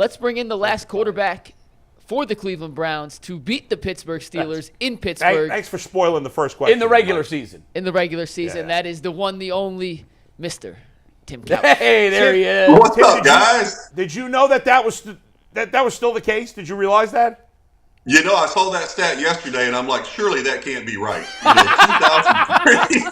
let's bring in the last quarterback for the Cleveland Browns to beat the Pittsburgh Steelers in Pittsburgh. Thanks for spoiling the first question. In the regular season. In the regular season. Yeah. That is the one, the only Mr. Tim Couch. Hey, there he is. What's up, guys? Did you know that was still the case? Did you realize that? You know, I saw that stat yesterday, and I'm like, surely that can't be right. 2003.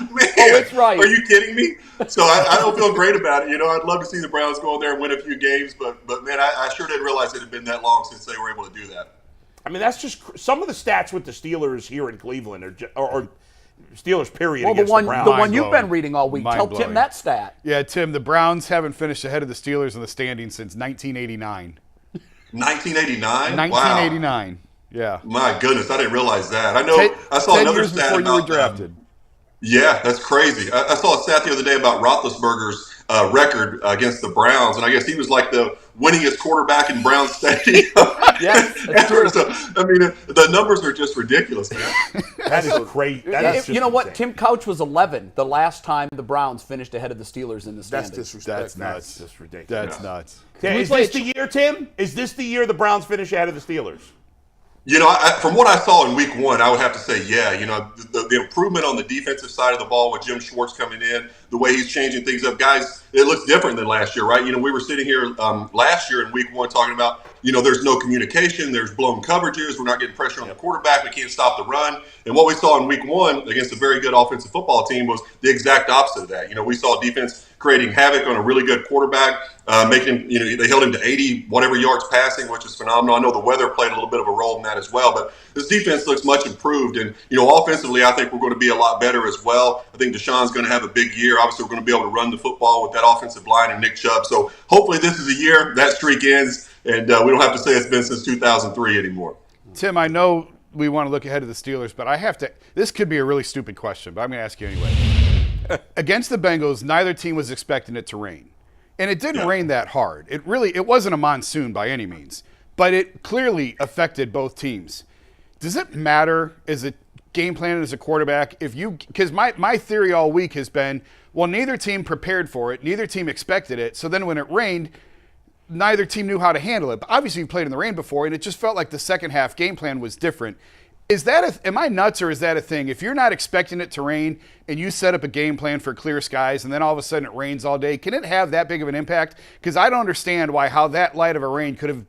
Man, it's right. Are you kidding me? So I don't feel great about it. You know, I'd love to see the Browns go in there and win a few games, but man, I sure didn't realize it had been that long since they were able to do that. I mean, that's just some of the stats with the Steelers here in Cleveland, or Steelers period. Well, the against one the Browns. you've been reading all week. Tell Tim that stat. Yeah, Tim, the Browns haven't finished ahead of the Steelers in the standings since 1989. 1989? 1989. Wow. Yeah. My goodness, I didn't realize that. I know. I saw 10 another years stat before you were about drafted. Yeah, that's crazy. I saw a stat the other day about Roethlisberger's record against the Browns, and I guess he was like the winningest quarterback in Browns Stadium. Yes, that's true. So, I mean, the numbers are just ridiculous, man. That is crazy. You know what? Tim Couch was 11 the last time the Browns finished ahead of the Steelers in the standings. That's disrespectful. That's nuts. That's just ridiculous. That's nuts. Okay, is this the year, Tim? Is this the year the Browns finish ahead of the Steelers? You know, from what I saw in week one, I would have to say, yeah. You know, the improvement on the defensive side of the ball with Jim Schwartz coming in, the way he's changing things up. Guys, it looks different than last year, right? You know, we were sitting here last year in week one talking about, you know, there's no communication, there's blown coverages, we're not getting pressure on the quarterback, we can't stop the run. And what we saw in week one against a very good offensive football team was the exact opposite of that. You know, we saw defense creating havoc on a really good quarterback, making him, you know, they held him to 80 whatever yards passing, which is phenomenal. I know the weather played a little bit of a role in that as well, but this defense looks much improved. And, you know, offensively, I think we're going to be a lot better as well. I think DeShaun's going to have a big year. Obviously, we're going to be able to run the football with that offensive line and Nick Chubb. So hopefully this is a year that streak ends, and we don't have to say it's been since 2003 anymore. Tim, I know we want to look ahead of the Steelers, but I have to – this could be a really stupid question, but I'm going to ask you anyway. Against the Bengals, neither team was expecting it to rain. And it didn't rain that hard. It wasn't a monsoon by any means, but it clearly affected both teams. Does it matter as a game plan as a quarterback because my theory all week has been, well, neither team prepared for it, neither team expected it, so then when it rained, neither team knew how to handle it. But obviously you played in the rain before, and it just felt like the second half game plan was different. Am I nuts, or is that a thing? If you're not expecting it to rain and you set up a game plan for clear skies and then all of a sudden it rains all day, can it have that big of an impact? Because I don't understand how that light of a rain could have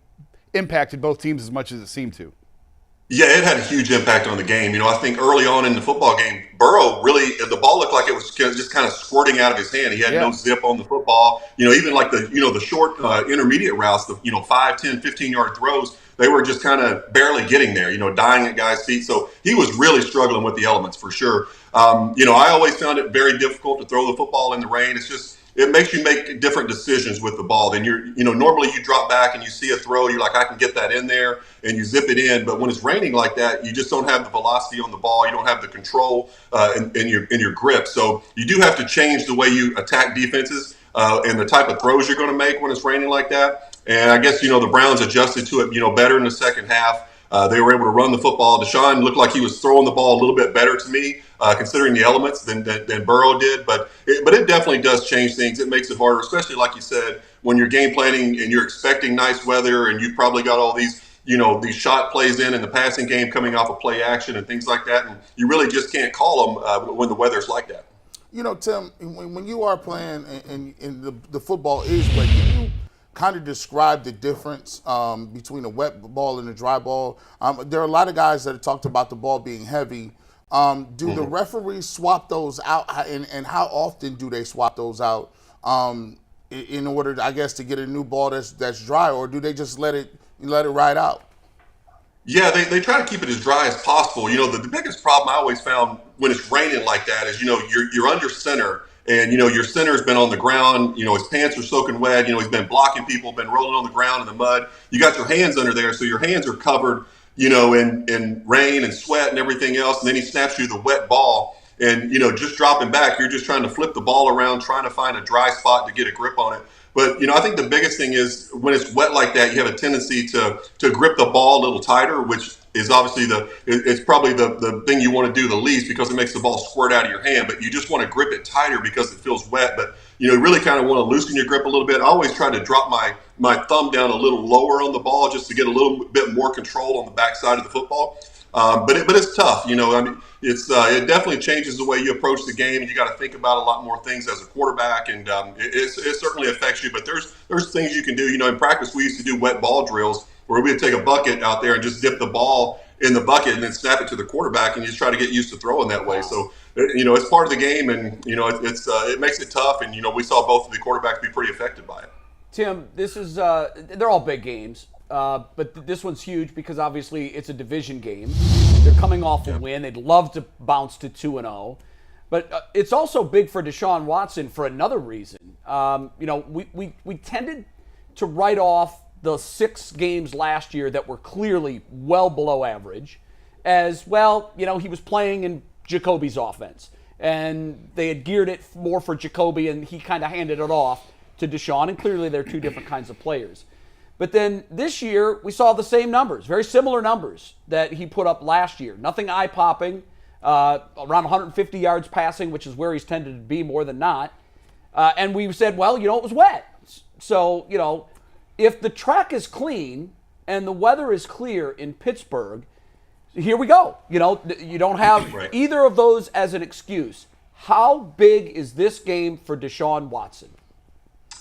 impacted both teams as much as it seemed to. Yeah, it had a huge impact on the game. You know, I think early on in the football game, Burrow the ball looked like it was just kind of squirting out of his hand. He had no zip on the football. You know, even like the short intermediate routes, the 5, 10, 15-yard throws, they were just kind of barely getting there, dying at guys' feet. So he was really struggling with the elements for sure. I always found it very difficult to throw the football in the rain. It makes you make different decisions with the ball. Then normally you drop back and you see a throw, you're like, I can get that in there, and you zip it in. But when it's raining like that, you just don't have the velocity on the ball. You don't have the control in your grip. So you do have to change the way you attack defenses and the type of throws you're going to make when it's raining like that. And I guess, the Browns adjusted to it, better in the second half. They were able to run the football. DeShaun looked like he was throwing the ball a little bit better to me, considering the elements than Burrow did. But it definitely does change things. It makes it harder, especially like you said, when you're game planning and you're expecting nice weather and you've probably got all these, these shot plays in the passing game coming off of play action and things like that. And you really just can't call them when the weather's like that. Tim, when you are playing and the football is wet, can you kind of describe the difference between a wet ball and a dry ball? There are a lot of guys that have talked about the ball being heavy. Do the referees swap those out, and how often do they swap those out in order, I guess, to get a new ball that's dry, or do they just let it ride out? Yeah, they try to keep it as dry as possible. The biggest problem I always found when it's raining like that is, you're under center. And, your center's been on the ground, his pants are soaking wet, he's been blocking people, been rolling on the ground in the mud. You got your hands under there, so your hands are covered, in rain and sweat and everything else. And then he snaps you the wet ball and, just dropping back, you're just trying to flip the ball around, trying to find a dry spot to get a grip on it. But I think the biggest thing is when it's wet like that, you have a tendency to grip the ball a little tighter, which is obviously it's probably the thing you want to do the least because it makes the ball squirt out of your hand. But you just want to grip it tighter because it feels wet. But you really kind of want to loosen your grip a little bit. I always try to drop my thumb down a little lower on the ball just to get a little bit more control on the backside of the football. But it's tough. It definitely changes the way you approach the game, and you got to think about a lot more things as a quarterback, and it certainly affects you. But there's things you can do. In practice we used to do wet ball drills where we would take a bucket out there and just dip the ball in the bucket and then snap it to the quarterback, and you just try to get used to throwing that way. So it's part of the game, and it makes it tough. And we saw both of the quarterbacks be pretty affected by it. Tim, this is they're all big games. But this one's huge because obviously it's a division game. They're coming off a win. They'd love to bounce to 2-0. But it's also big for DeShaun Watson for another reason. We tended to write off the 6 games last year that were clearly well below average as, well, he was playing in Jacoby's offense. And they had geared it more for Jacoby, and he kind of handed it off to DeShaun. And clearly they're two different kinds of players. But then this year, we saw the same numbers, very similar numbers that he put up last year. Nothing eye-popping, around 150 yards passing, which is where he's tended to be more than not. And we said, well, it was wet. So, if the track is clean and the weather is clear in Pittsburgh, here we go. You don't have either of those as an excuse. How big is this game for DeShaun Watson?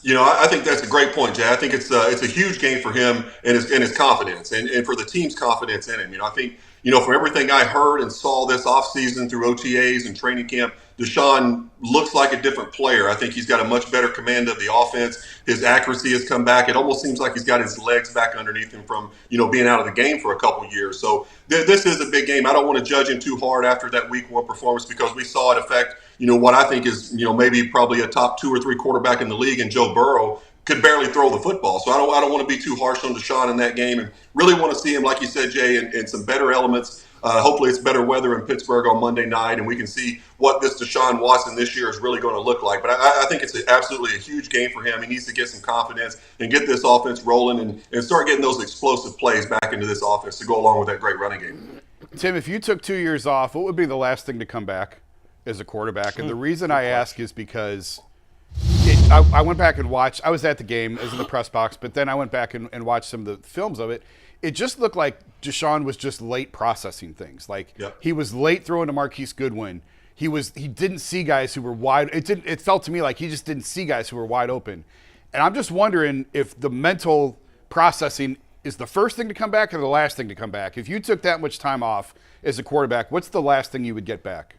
I think that's a great point, Jay. I think it's a huge game for him and his confidence and for the team's confidence in him. I think, from everything I heard and saw this offseason through OTAs and training camp, DeShaun looks like a different player. I think he's got a much better command of the offense. His accuracy has come back. It almost seems like he's got his legs back underneath him from, being out of the game for a couple years. So this is a big game. I don't want to judge him too hard after that week 1 performance because we saw it affect, what I think is, maybe probably a top 2 or 3 quarterback in the league, and Joe Burrow could barely throw the football. So I don't want to be too harsh on DeShaun in that game, and really want to see him, like you said, Jay, in some better elements. Hopefully it's better weather in Pittsburgh on Monday night, and we can see what this DeShaun Watson this year is really going to look like. But I think it's absolutely a huge game for him. He needs to get some confidence and get this offense rolling and start getting those explosive plays back into this offense to go along with that great running game. Tim, if you took 2 years off, what would be the last thing to come back as a quarterback? And the reason I ask is because I went back and watched. I was at the game, I was in the press box, but then I went back and watched some of the films of it. It just looked like DeShaun was just late processing things. He was late throwing to Marquise Goodwin. He didn't see guys who were wide. It felt to me like he just didn't see guys who were wide open. And I'm just wondering if the mental processing is the first thing to come back or the last thing to come back. If you took that much time off as a quarterback, what's the last thing you would get back?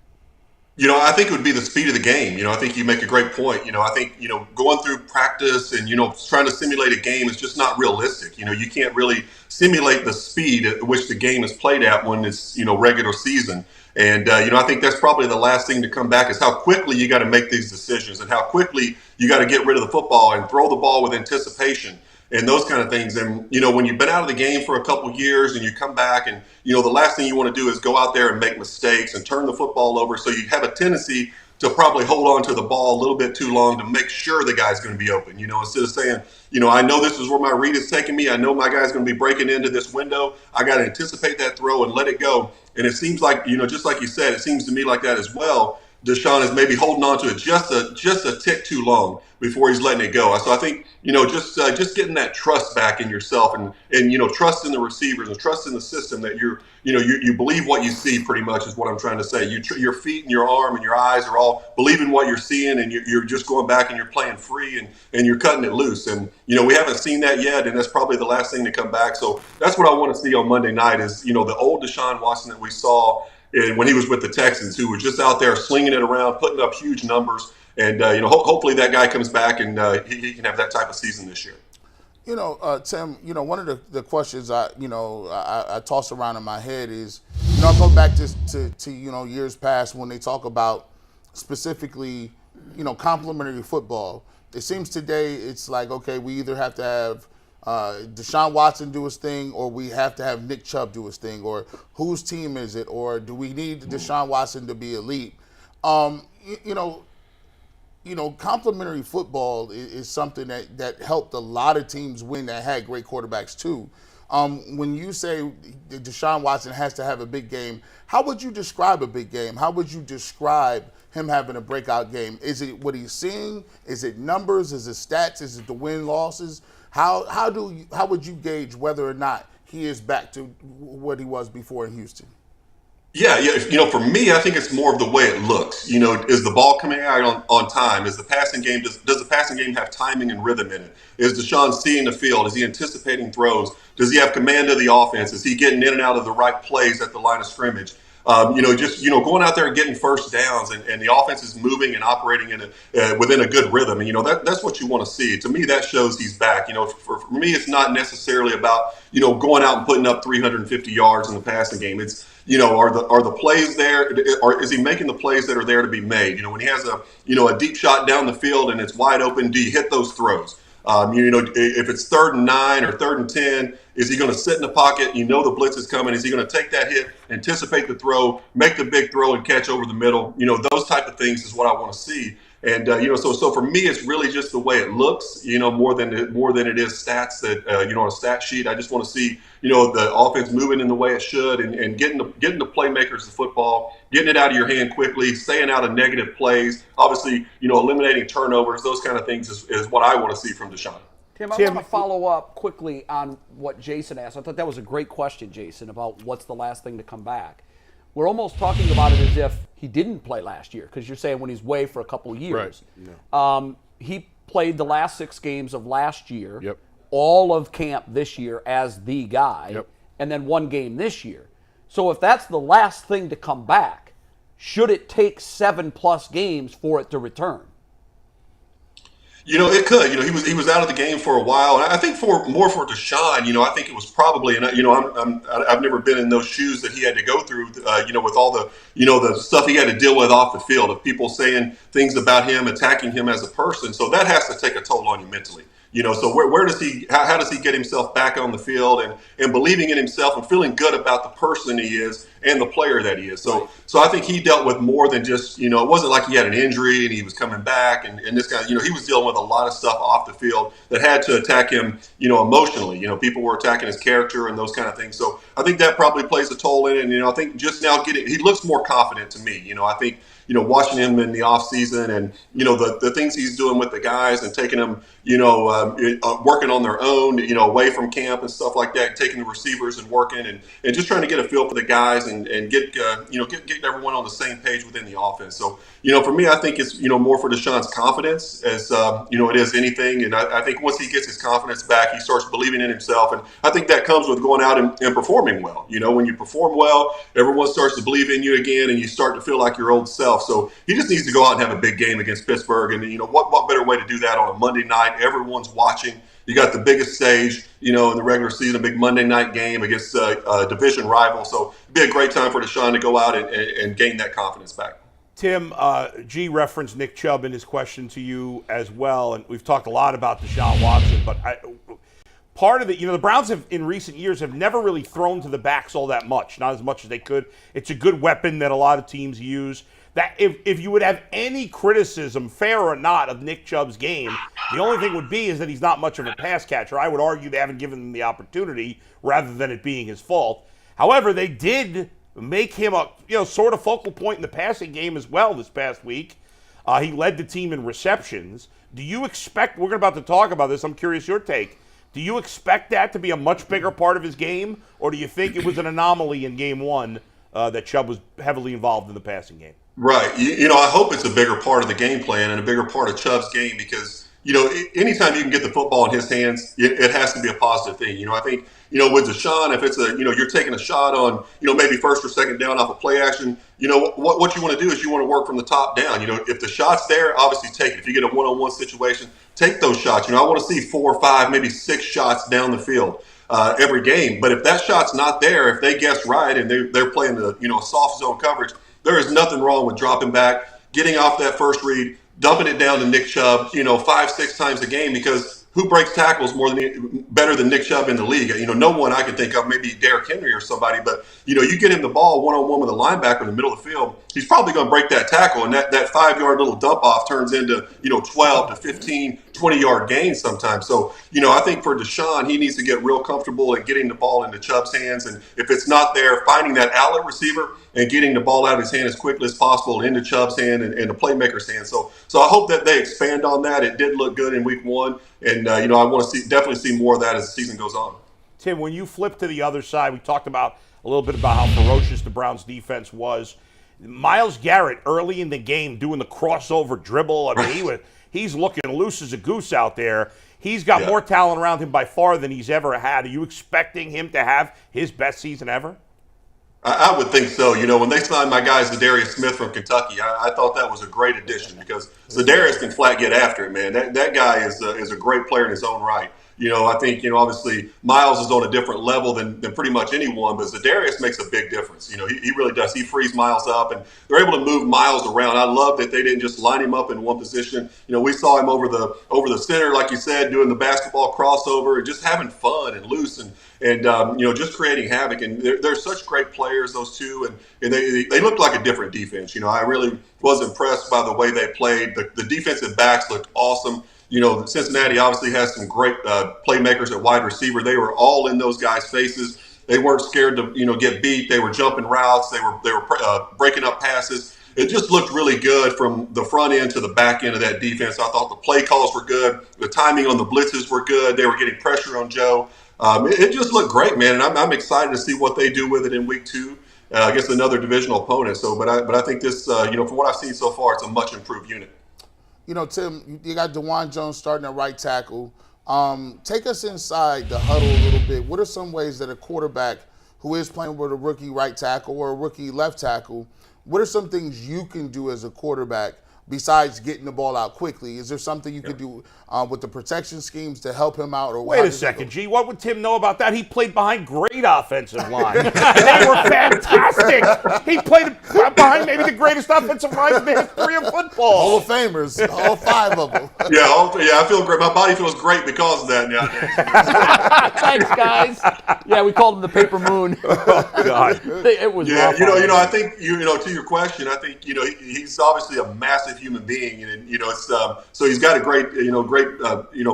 I think it would be the speed of the game. I think you make a great point. I think, going through practice and, trying to simulate a game is just not realistic. You can't really simulate the speed at which the game is played at when it's, regular season. And, I think that's probably the last thing to come back is how quickly you got to make these decisions and how quickly you got to get rid of the football and throw the ball with anticipation and those kind of things. And, when you've been out of the game for a couple years and you come back and, the last thing you want to do is go out there and make mistakes and turn the football over. So you have a tendency to probably hold on to the ball a little bit too long to make sure the guy's going to be open, instead of saying, I know this is where my read is taking me. I know my guy's going to be breaking into this window. I got to anticipate that throw and let it go. And it seems like, just like you said, it seems to me like that as well. DeShaun is maybe holding on to it just a tick too long before he's letting it go. So I think, just getting that trust back in yourself and trust in the receivers and trust in the system that you believe what you see pretty much is what I'm trying to say. Your feet and your arm and your eyes are all believing what you're seeing, and you're just going back and you're playing free and you're cutting it loose. And, we haven't seen that yet, and that's probably the last thing to come back. So that's what I want to see on Monday night is, the old DeShaun Watson that we saw and when he was with the Texans, who were just out there slinging it around, putting up huge numbers. And, hopefully that guy comes back and he can have that type of season this year. Tim, one of the questions I toss around in my head is, I go back to years past when they talk about specifically, complementary football. It seems today it's like, okay, we either have to have DeShaun Watson do his thing, or we have to have Nick Chubb do his thing, or whose team is it, or do we need DeShaun Watson to be elite? complementary football is something that helped a lot of teams win that had great quarterbacks too. When you say DeShaun Watson has to have a big game, how would you describe a big game? How would you describe him having a breakout game? Is it what he's seeing? Is it numbers? Is it stats? Is it the win-losses? How would you gauge whether or not he is back to what he was before in Houston? Yeah. For me, I think it's more of the way it looks. Is the ball coming out on time? Is the passing game does the passing game have timing and rhythm in it? Is DeShaun seeing the field? Is he anticipating throws? Does he have command of the offense? Is he getting in and out of the right plays at the line of scrimmage? Going out there and getting first downs and the offense is moving and operating within a good rhythm. And, that's what you want to see. To me, that shows he's back. For me, it's not necessarily about, going out and putting up 350 yards in the passing game. It's, are the plays there, or is he making the plays that are there to be made? When he has a deep shot down the field and it's wide open, do you hit those throws? If it's 3rd and 9 or 3rd and 10, is he going to sit in the pocket? The blitz is coming. Is he going to take that hit, anticipate the throw, make the big throw and catch over the middle? Those type of things is what I want to see. And so for me, it's really just the way it looks, more than it is stats that on a stat sheet. I just want to see the offense moving in the way it should and getting the playmakers the football, getting it out of your hand quickly, staying out of negative plays. Obviously, eliminating turnovers, those kind of things is what I want to see from DeShaun. Tim, I want to follow up quickly on what Jason asked. I thought that was a great question, Jason, about what's the last thing to come back. We're almost talking about it as if he didn't play last year, because you're saying when he's away for a couple of years. Right. Yeah. He played the last 6 games of last year, Yep. all of camp this year as the guy, Yep. and then 1 game this year. So if that's the last thing to come back, should it take 7+ games for it to return? It could. He was out of the game for a while, and I think more for DeShaun. I think it was probably, and I've never been in those shoes that he had to go through. With all the the stuff he had to deal with off the field, of people saying things about him, attacking him as a person. So that has to take a toll on you mentally. So where does he? How does he get himself back on the field and believing in himself and feeling good about the person he is and the player that he is? So I think he dealt with more than just it wasn't like he had an injury and he was coming back and this guy he was dealing with a lot of stuff off the field that had to attack him emotionally. People were attacking his character and those kind of things. So I think that probably plays a toll in it. And I think just now he looks more confident to me. I think watching him in the offseason and, the things he's doing with the guys and taking them, working on their own, away from camp and stuff like that, taking the receivers and working and just trying to get a feel for the guys and get everyone on the same page within the offense. So, for me, I think it's, more for DeShaun's confidence as, it is anything. And I think once he gets his confidence back, he starts believing in himself. And I think that comes with going out and performing well. When you perform well, everyone starts to believe in you again and you start to feel like your old self. So he just needs to go out and have a big game against Pittsburgh. And, what better way to do that on a Monday night? Everyone's watching. You got the biggest stage, in the regular season, a big Monday night game against a division rival. So it'd be a great time for DeShaun to go out and gain that confidence back. Tim, G referenced Nick Chubb in his question to you as well. And we've talked a lot about DeShaun Watson. But part of it, the Browns in recent years have never really thrown to the backs all that much, not as much as they could. It's a good weapon that a lot of teams use. That if you would have any criticism, fair or not, of Nick Chubb's game, the only thing would be is that he's not much of a pass catcher. I would argue they haven't given him the opportunity rather than it being his fault. However, they did make him a sort of focal point in the passing game as well this past week. He led the team in receptions. Do you expect, we're about to talk about this, I'm curious your take, do you expect that to be a much bigger part of his game, or do you think it was an anomaly in game 1 that Chubb was heavily involved in the passing game? Right. I hope it's a bigger part of the game plan and a bigger part of Chubb's game because, anytime you can get the football in his hands, it has to be a positive thing. I think, with DeShaun, if it's you're taking a shot on, maybe first or second down off a play action, what you want to do is you want to work from the top down. If the shot's there, obviously take it. If you get a one-on-one situation, take those shots. I want to see 4, 5, maybe 6 shots down the field every game. But if that shot's not there, if they guess right and they're playing the, soft zone coverage, there is nothing wrong with dropping back, getting off that first read, dumping it down to Nick Chubb, 5, 6 times a game because who breaks tackles better than Nick Chubb in the league? No one I can think of, maybe Derrick Henry or somebody, but you get him the ball one-on-one with a linebacker in the middle of the field, he's probably going to break that tackle, and that 5-yard little dump off turns into 12 to 15, 20-yard gains sometimes. So I think for DeShaun, he needs to get real comfortable in getting the ball into Chubb's hands, and if it's not there, finding that outlet receiver and getting the ball out of his hand as quickly as possible into Chubb's hand and the playmaker's hand. So I hope that they expand on that. It did look good in week 1, and I want to definitely see more of that as the season goes on. Tim, when you flip to the other side, we talked about a little bit about how ferocious the Browns defense was. Myles Garrett early in the game doing the crossover dribble. I mean, he's looking loose as a goose out there. He's got more talent around him by far than he's ever had. Are you expecting him to have his best season ever? I would think so. When they signed my guy Zadarius Smith from Kentucky, I thought that was a great addition because Zadarius can flat get after it, man. That guy is a great player in his own right. I think, obviously Myles is on a different level than pretty much anyone, but Zadarius makes a big difference. He really does. He frees Myles up, and they're able to move Myles around. I love that they didn't just line him up in one position. We saw him over the center, like you said, doing the basketball crossover and just having fun and loose and just creating havoc. And they're such great players, those two, and they looked like a different defense. I really was impressed by the way they played. The defensive backs looked awesome. Cincinnati obviously has some great playmakers at wide receiver. They were all in those guys' faces. They weren't scared to get beat. They were jumping routes. They were breaking up passes. It just looked really good from the front end to the back end of that defense. I thought the play calls were good. The timing on the blitzes were good. They were getting pressure on Joe. It just looked great, man. And I'm excited to see what they do with it in week 2 against another divisional opponent. So, but I think this, from what I've seen so far, it's a much improved unit. Tim, you got DeJuan Jones starting at right tackle. Take us inside the huddle a little bit. What are some ways that a quarterback who is playing with a rookie right tackle or a rookie left tackle, what are some things you can do as a quarterback besides getting the ball out quickly? Is there something you could do with the protection schemes to help him out? Or wait a second, G. What would Tim know about that? He played behind great offensive line. They were fantastic. He played behind maybe the greatest offensive line in the history of football. Hall of Famers, all 5 of them. Yeah, I feel great. My body feels great because of that nowadays. Thanks, guys. Yeah, we called him the Paper Moon. Oh, God. It was yeah, rough. I think to your question, I think he's obviously a massive human being, and it's so he's got a great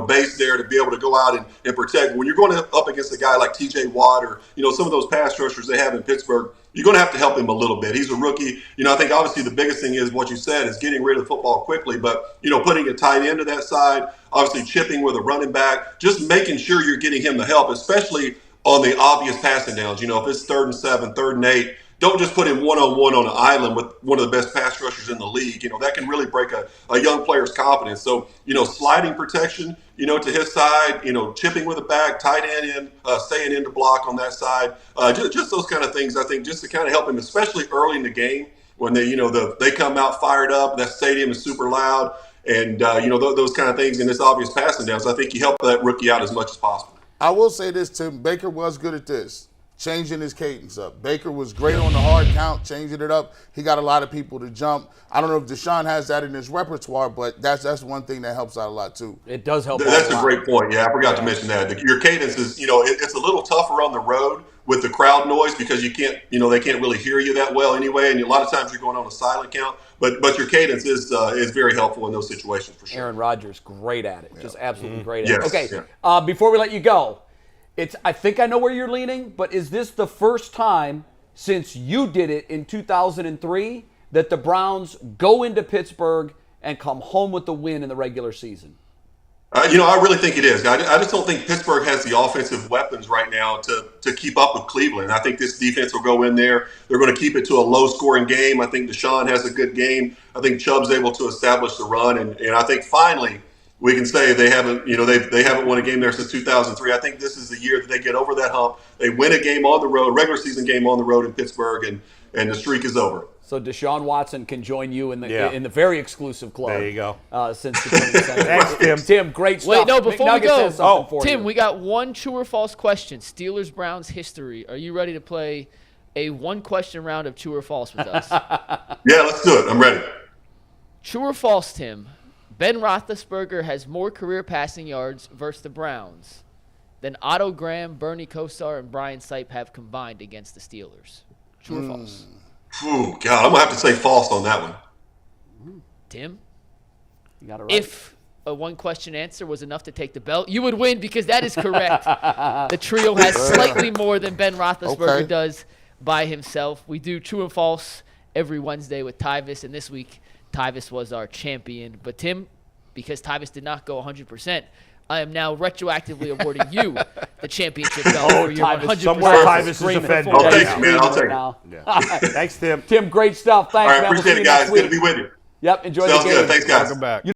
base there to be able to go out and protect. When you're going up against a guy like T.J. Watt or some of those pass rushers they have in Pittsburgh, you're going to have to help him a little bit. He's a rookie. I think obviously the biggest thing is what you said is getting rid of the football quickly, but putting a tight end to that side, obviously chipping with a running back, just making sure you're getting him the help, especially on the obvious passing downs. If it's 3rd and 7, 3rd and 8. Don't just put him one-on-one on an island with one of the best pass rushers in the league. That can really break a young player's confidence. So, sliding protection, to his side, chipping with a back, tight end in, staying in to block on that side. Just those kind of things, I think, just to kind of help him, especially early in the game when they come out fired up. That stadium is super loud. And, those kind of things in this obvious passing downs. I think you help that rookie out as much as possible. I will say this, Tim. Baker was good at this. Changing his cadence up. Baker was great on the hard count, changing it up. He got a lot of people to jump. I don't know if DeShaun has that in his repertoire, but that's one thing that helps out a lot too. It does help. That's a great point. Yeah, I forgot to mention that. Your cadence is, it's a little tougher on the road with the crowd noise because you can't, they can't really hear you that well anyway, and a lot of times you're going on a silent count. But your cadence is very helpful in those situations for sure. Aaron Rodgers, great at it, just absolutely great at Yes, it. Okay, yeah. Before we let you go. I think I know where you're leaning, but is this the first time since you did it in 2003 that the Browns go into Pittsburgh and come home with the win in the regular season? I really think it is. I just don't think Pittsburgh has the offensive weapons right now to keep up with Cleveland. I think this defense will go in there. They're going to keep it to a low-scoring game. I think DeShaun has a good game. I think Chubb's able to establish the run, and I think finally – we can say they haven't won a game there since 2003. I think this is the year that they get over that hump. They win a game on the road, regular season game on the road in Pittsburgh, and the streak is over. So DeShaun Watson can join you in the very exclusive club. There you go. Since the 22nd. Thanks, Tim. Tim, great stuff. Wait, no, before we go, Tim, we got one true or false question. Steelers-Browns history. Are you ready to play a one-question round of true or false with us? Yeah, let's do it. I'm ready. True or false, Tim? Ben Roethlisberger has more career passing yards versus the Browns than Otto Graham, Bernie Kosar, and Brian Sipe have combined against the Steelers. True or false? Ooh, God, I'm going to have to say false on that one. Tim? You got it right. If a one-question answer was enough to take the belt, you would win because that is correct. The trio has slightly more than Ben Roethlisberger does by himself. We do true and false every Wednesday with Tyvis, and this week Tyvis was our champion. But Tim, because Tyvis did not go 100%, I am now retroactively awarding you the championship belt for your Tyvis, 100% somewhere Tyvis is offended. I'll take it, man. I'll take it. Now. Thanks, Tim. Tim, great stuff. Thanks, All right, man. We'll see appreciate you it, guys. next Good to week. be with you. Yep, enjoy Sounds the game. good. Thanks, guys. Welcome back.